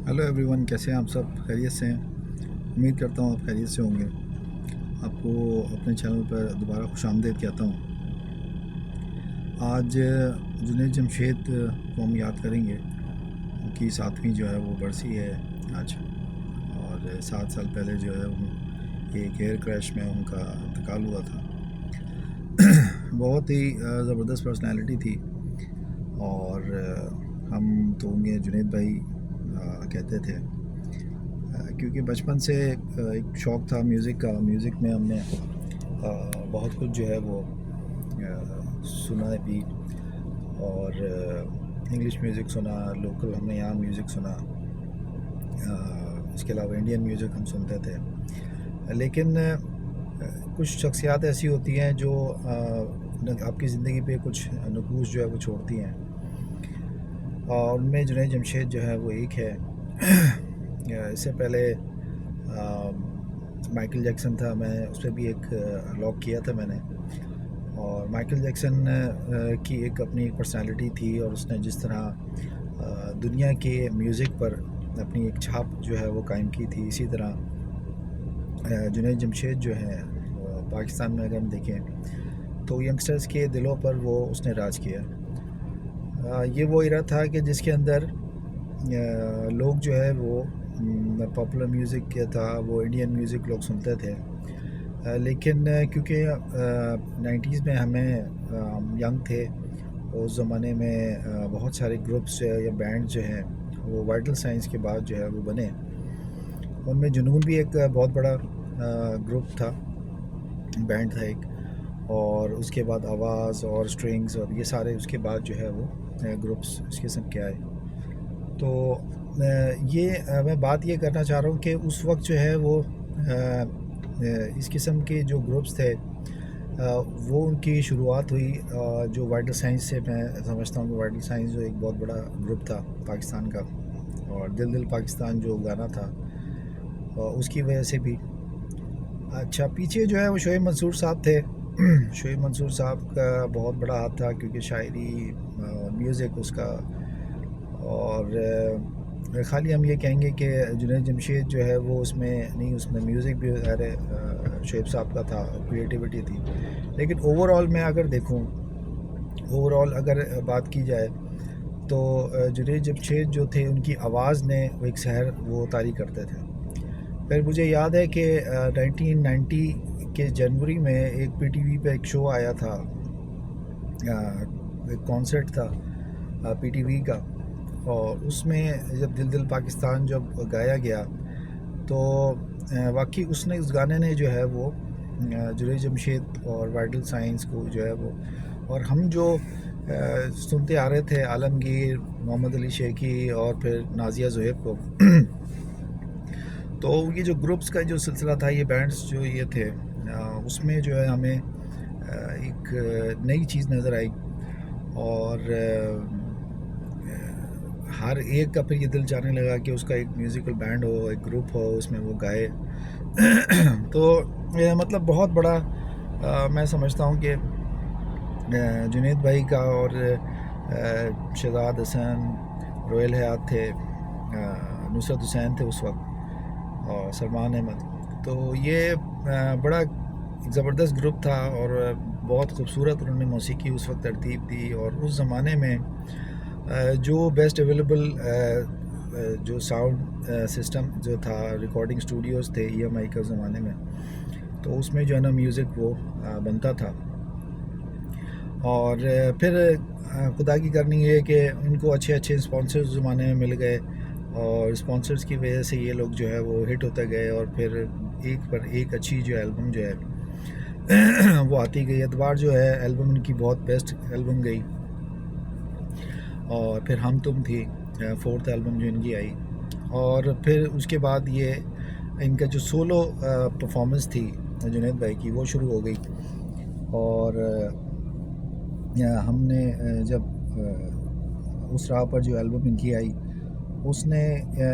Hello every one, کیسے ہیں آپ سب؟ خیریت سے ہیں؟ امید کرتا ہوں آپ خیریت سے ہوں گے۔ آپ کو اپنے چینل پر دوبارہ خوش آمدید کہتا ہوں۔ آج جنید جمشید کو ہم یاد کریں گے۔ ان کی 7ویں جو ہے وہ برسی ہے آج، اور 7 سال پہلے جو ہے ایک ایئر کریش میں ان کا انتقال ہوا تھا۔ بہت ہی زبردست پرسنالٹی تھی، اور ہم تو انہیں جنید بھائی کہتے تھے، کیونکہ بچپن سے ایک شوق تھا میوزک کا۔ میوزک میں ہم نے بہت کچھ جو ہے وہ سنا ہے بھی، اور انگلش میوزک سنا، لوکل ہم نے یہاں میوزک سنا، اس کے علاوہ انڈین میوزک ہم سنتے تھے۔ لیکن کچھ شخصیات ایسی ہوتی ہیں جو آپ کی زندگی پہ کچھ نقوش جو ہے وہ چھوڑتی ہیں، اور ان میں جنید جمشید جو ہے وہ ایک ہے۔ اس سے پہلے مائیکل جیکسن تھا، میں اس پہ بھی ایک لاک کیا تھا میں نے، اور مائیکل جیکسن کی ایک اپنی پرسنالٹی تھی، اور اس نے جس طرح دنیا کے میوزک پر اپنی ایک چھاپ جو ہے وہ قائم کی تھی، اسی طرح جنید جمشید جو ہے پاکستان میں اگر ہم دیکھیں تو ینگسٹرز کے دلوں پر وہ اس نے راج کیا۔ یہ وہ ایرا تھا کہ جس کے اندر لوگ جو ہے وہ پاپولر میوزک کیا تھا، وہ انڈین میوزک لوگ سنتے تھے، لیکن کیونکہ 90s میں ہمیں ینگ تھے، اس زمانے میں بہت سارے گروپس یا بینڈ جو ہیں وہ وائٹل سائنس کے بعد جو ہے وہ بنے۔ ان میں جنون بھی ایک بہت بڑا گروپ تھا، بینڈ تھا ایک، اور اس کے بعد آواز اور سٹرنگز اور یہ سارے اس کے بعد جو ہے وہ گروپس اس قسم کے آئے۔ تو یہ میں بات یہ کرنا چاہ رہا ہوں کہ اس وقت جو ہے وہ اس قسم کے جو گروپس تھے وہ ان کی شروعات ہوئی جو وائٹل سائنس سے۔ میں سمجھتا ہوں کہ وائٹل سائنس جو ایک بہت بڑا گروپ تھا پاکستان کا، اور دل دل پاکستان جو گانا تھا اس کی وجہ سے بھی۔ اچھا، پیچھے جو ہے وہ شعیب منصور صاحب تھے۔ شعیب منصور صاحب کا بہت بڑا ہاتھ تھا، کیونکہ شاعری، میوزک اس کا، اور خالی ہم یہ کہیں گے کہ جنید جمشید جو ہے وہ اس میں نہیں، اس میں میوزک بھی شعیب صاحب کا تھا، کریٹیوٹی تھی، لیکن اوور آل میں اگر دیکھوں، اوور آل اگر بات کی جائے تو جنید جمشید جو تھے ان کی آواز نے وہ ایک سحر وہ طاری کرتے تھے۔ پھر مجھے یاد ہے کہ 1990 کے جنوری میں ایک پی ٹی وی پہ ایک شو آیا تھا، ایک کانسرٹ تھا پی ٹی وی کا، اور اس میں جب دل دل پاکستان جب گایا گیا تو واقعی اس گانے نے جو ہے وہ جنید جمشید اور وائٹل سائنس کو جو ہے وہ، اور ہم جو سنتے آ رہے تھے عالمگیر، محمد علی شیخی اور پھر نازیہ زہیب کو، تو یہ جو گروپس کا جو سلسلہ تھا، یہ بینڈس جو یہ تھے، اس میں جو ہے ہمیں ایک نئی چیز نظر آئی، اور ہر ایک کا پھر یہ دل چاہنے لگا کہ اس کا ایک میوزیکل بینڈ ہو، ایک گروپ ہو، اس میں وہ گائے۔ تو مطلب بہت بڑا میں سمجھتا ہوں کہ جنید بھائی کا، اور شہزاد حسن، رویل حیات تھے، نصرت حسین تھے اس وقت، اور سلمان احمد، تو یہ بڑا زبردست گروپ تھا، اور بہت خوبصورت انہوں نے موسیقی اس وقت ترتیب دی، اور اس زمانے میں جو بیسٹ اویلیبل جو ساؤنڈ سسٹم جو تھا، ریکارڈنگ اسٹوڈیوز تھے ای ایم آئی کے زمانے میں، تو اس میں جو ہے نا میوزک وہ بنتا تھا۔ اور پھر خدا کی کرنی ہے کہ ان کو اچھے اچھے اسپانسرز زمانے میں مل گئے، اور اسپانسرز کی وجہ سے یہ لوگ جو ہے وہ ہٹ ہوتے گئے، اور پھر ایک پر ایک اچھی جو البم جو ہے وہ آتی گئی۔ اتوار جو ہے البم ان کی بہت بیسٹ البم گئی، اور پھر ہم تم تھی 4th البم جو ان کی آئی، اور پھر اس کے بعد یہ ان کا جو سولو پرفارمنس تھی جنید بھائی کی وہ شروع ہو گئی، اور ہم نے جب اس راہ پر جو البم ان کی آئی، اس نے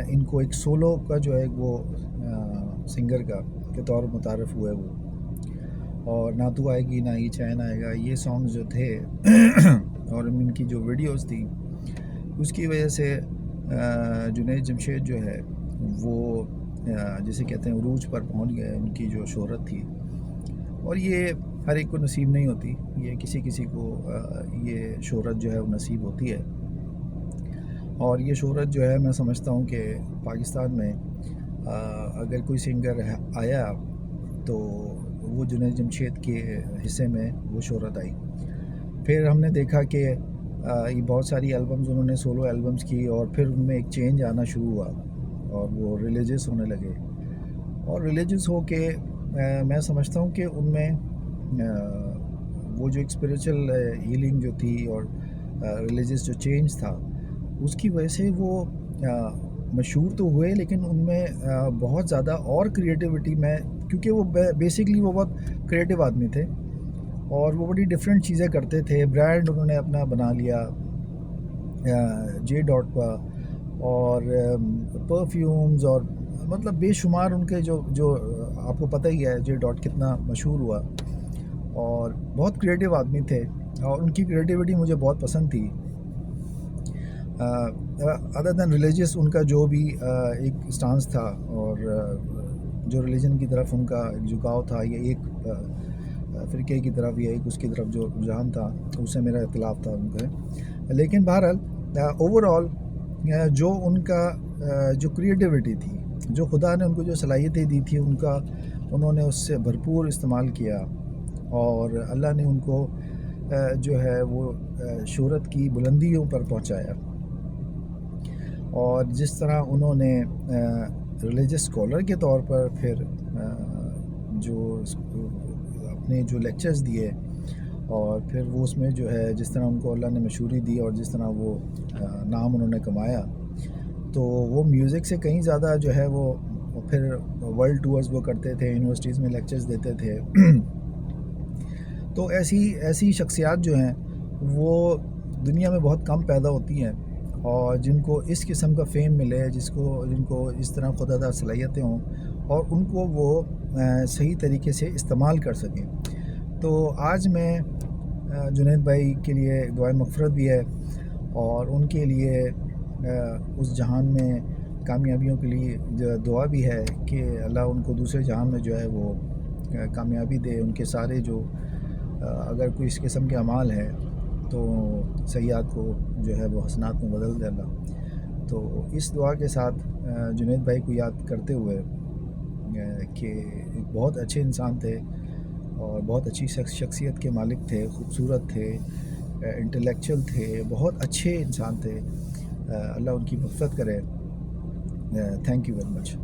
ان کو ایک سولو کا جو ہے وہ سنگر کا کے طور متعارف ہوئے وہ، اور نہ تو آئے گی نہ ہی چین آئے گا، یہ سانگز جو تھے اور ان کی جو ویڈیوز تھی، اس کی وجہ سے جنید جمشید جو ہے وہ جسے کہتے ہیں عروج پر پہنچ گئے، ان کی جو شہرت تھی، اور یہ ہر ایک کو نصیب نہیں ہوتی، یہ کسی کسی کو یہ شہرت جو ہے وہ نصیب ہوتی ہے. اور یہ شہرت جو ہے میں سمجھتا ہوں کہ پاکستان میں اگر کوئی سنگر آیا تو وہ جنید جمشید کے حصے میں وہ شہرت آئی. پھر ہم نے دیکھا کہ یہ بہت ساری البمز انہوں نے سولو البمز کی، اور پھر ان میں ایک چینج آنا شروع ہوا اور وہ ریلیجس ہونے لگے. اور ریلیجس ہو کے میں سمجھتا ہوں کہ ان میں وہ جو ایک اسپریچل ہیلنگ جو تھی اور ریلیجس جو چینج تھا، اس کی وجہ سے وہ مشہور تو ہوئے، لیکن ان میں بہت زیادہ اور کریٹیوٹی میں، کیونکہ وہ بیسکلی وہ بہت کریٹیو آدمی تھے اور وہ بڑی ڈفرینٹ چیزیں کرتے تھے. برانڈ انہوں نے اپنا بنا لیا جے ڈاٹ کا، اور پرفیومز، اور مطلب بے شمار ان کے جو آپ کو پتہ ہی ہے جے ڈاٹ کتنا مشہور ہوا، اور بہت کریٹیو آدمی تھے اور ان کی کریٹیوٹی مجھے بہت پسند تھی. ادر دین ریلیجس ان کا جو بھی ایک اسٹانس تھا، اور جو ریلیجن کی طرف ان کا ایک جھکاؤ تھا، یہ ایک فرقے کی طرف یا ایک اس کی طرف جو رجحان تھا، اس سے میرا اختلاف تھا ان کا. لیکن بہرحال اوور آل جو ان کا جو کریٹیوٹی تھی، جو خدا نے ان کو جو صلاحیتیں دی تھی، انہوں نے اس سے بھرپور استعمال کیا، اور اللہ نے ان کو جو ہے وہ شہرت کی بلندیوں پر پہنچایا. اور جس طرح انہوں نے ریلیجس اسکالر کے طور پر پھر جو اپنے جو لیکچرز دیے، اور پھر وہ اس میں جو ہے جس طرح ان کو اللہ نے مشہوری دی اور جس طرح وہ نام انہوں نے کمایا، تو وہ میوزک سے کہیں زیادہ جو ہے وہ پھر ورلڈ ٹورز وہ کرتے تھے، یونیورسٹیز میں لیکچرز دیتے تھے. تو ایسی شخصیات جو ہیں وہ دنیا میں بہت کم پیدا ہوتی ہیں، اور جن کو اس قسم کا فیم ملے، جن کو اس طرح خدا دار صلاحیتیں ہوں، اور ان کو وہ صحیح طریقے سے استعمال کر سکیں. تو آج میں جنید بھائی کے لیے دعائے مغفرت بھی ہے، اور ان کے لیے اس جہان میں کامیابیوں کے لیے دعا بھی ہے کہ اللہ ان کو دوسرے جہان میں جو ہے وہ کامیابی دے. ان کے سارے جو اگر کوئی اس قسم کے اعمال ہیں تو سیئات کو جو ہے وہ حسنات میں بدل دے اللہ. تو اس دعا کے ساتھ جنید بھائی کو یاد کرتے ہوئے کہ ایک بہت اچھے انسان تھے اور بہت اچھی شخصیت کے مالک تھے، خوبصورت تھے، انٹلیکچوئل تھے، بہت اچھے انسان تھے. اللہ ان کی مغفرت کرے. Thank you very much.